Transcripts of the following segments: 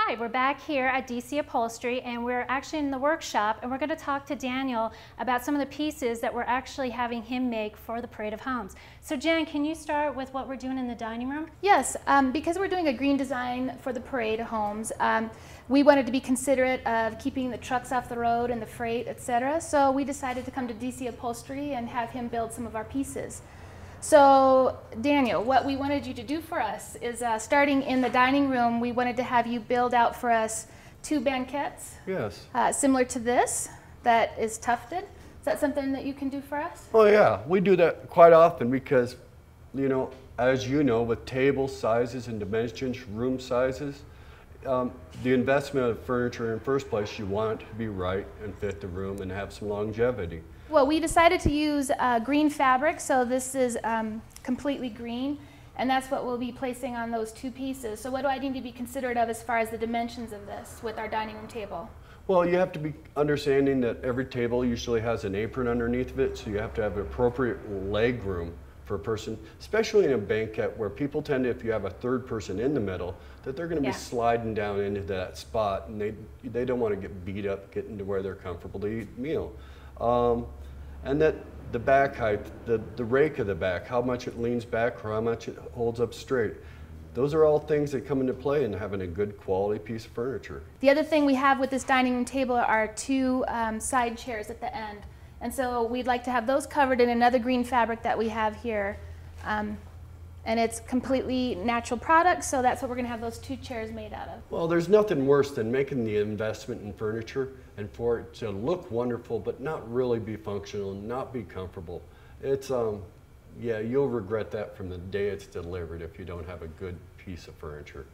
Hi, we're back here at DC Upholstery and we're actually in the workshop and we're going to talk to Daniel about some of the pieces that we're actually having him make for the Parade of Homes. So Jen, can you start with what we're doing in the dining room? Yes, because we're doing a green design for the Parade of Homes, we wanted to be considerate of keeping the trucks off the road and the freight, etc. So we decided to come to DC Upholstery and have him build some of our pieces. So Daniel, what we wanted you to do for us is starting in the dining room, we wanted to have you build out for us 2 banquettes. Yes. Similar to this, that is tufted. Is that something that you can do for us? Oh yeah, we do that quite often because, you know, as you know, with table sizes and dimensions, room sizes, the investment of furniture in the first place, you want it to be right and fit the room and have some longevity. Well, we decided to use green fabric, so this is completely green, and that's what we'll be placing on those 2 pieces. So what do I need to be considerate of as far as the dimensions of this with our dining room table? Well, you have to be understanding that every table usually has an apron underneath of it, so you have to have appropriate leg room for a person, especially in a banquet where people tend to, if you have a 3rd person in the middle, that they're going to be sliding down into that spot, and they don't want to get beat up getting to where they're comfortable to eat a meal. And that the back height, the rake of the back, how much it leans back or how much it holds up straight. Those are all things that come into play in having a good quality piece of furniture. The other thing we have with this dining room table are 2 side chairs at the end. And so we'd like to have those covered in another green fabric that we have here. And it's completely natural product, so that's what we're going to have those 2 chairs made out of. Well, there's nothing worse than making the investment in furniture and for it to look wonderful but not really be functional and not be comfortable. It's, yeah, you'll regret that from the day it's delivered if you don't have a good piece of furniture.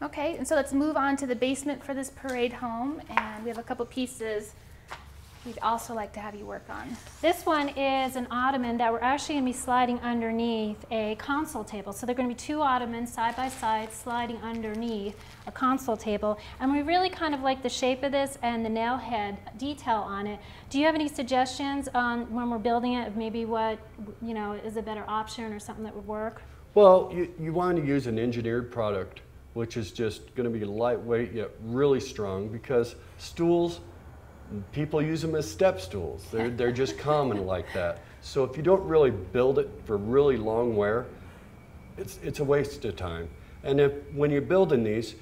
Okay, and so let's move on to the basement for this parade home, and we have a couple pieces we'd also like to have you work on. This one is an ottoman that we're actually going to be sliding underneath a console table. So they're going to be 2 ottomans side by side sliding underneath a console table. And we really kind of like the shape of this and the nail head detail on it. Do you have any suggestions on when we're building it of maybe what, you know, is a better option or something that would work? Well, you want to use an engineered product, which is just going to be lightweight yet really strong, because stools, people use them as step stools. They're just common like that. So if you don't really build it for really long wear, it's a waste of time. And when you're building these,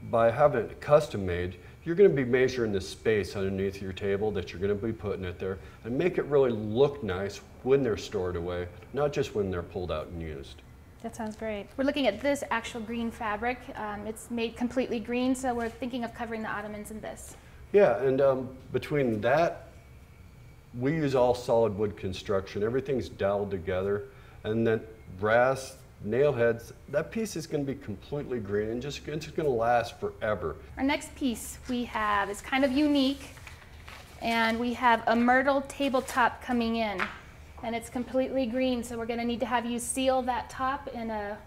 by having it custom made, you're going to be measuring the space underneath your table that you're going to be putting it there and make it really look nice when they're stored away, not just when they're pulled out and used. That sounds great. We're looking at this actual green fabric. It's made completely green, so we're thinking of covering the ottomans in this. Yeah, and between that, we use all solid wood construction. Everything's doweled together, and then brass nail heads, that piece is going to be completely green and it's going to last forever. Our next piece we have is kind of unique, and we have a Myrtle tabletop coming in, and it's completely green, so we're going to need to have you seal that top in a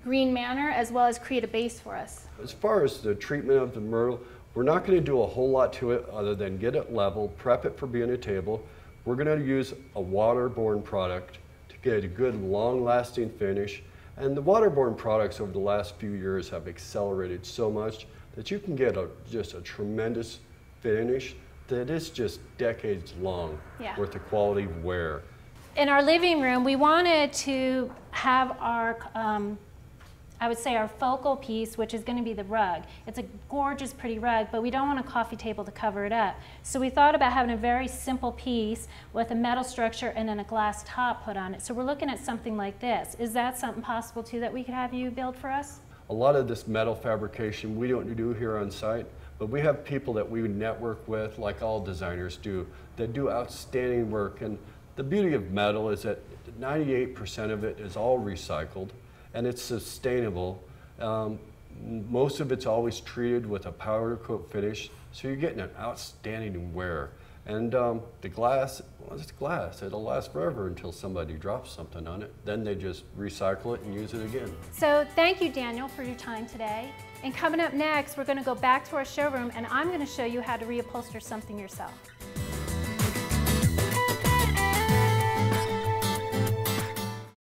green manner as well as create a base for us. As far as the treatment of the Myrtle, we're not going to do a whole lot to it other than get it level, prep it for being a table. We're going to use a waterborne product to get a good long-lasting finish. And the waterborne products over the last few years have accelerated so much that you can get just a tremendous finish that is just decades long worth of quality wear. In our living room, we wanted to have our I would say our focal piece, which is going to be the rug. It's a gorgeous, pretty rug, but we don't want a coffee table to cover it up. So we thought about having a very simple piece with a metal structure and then a glass top put on it. So we're looking at something like this. Is that something possible too that we could have you build for us? A lot of this metal fabrication we don't do here on site, but we have people that we network with, like all designers do, that do outstanding work. And the beauty of metal is that 98% of it is all recycled, and it's sustainable. Most of it's always treated with a powder coat finish, so you're getting an outstanding wear. And the glass, well, it's glass. It'll last forever until somebody drops something on it. Then they just recycle it and use it again. So thank you, Daniel, for your time today. And coming up next, we're going to go back to our showroom, and I'm going to show you how to reupholster something yourself.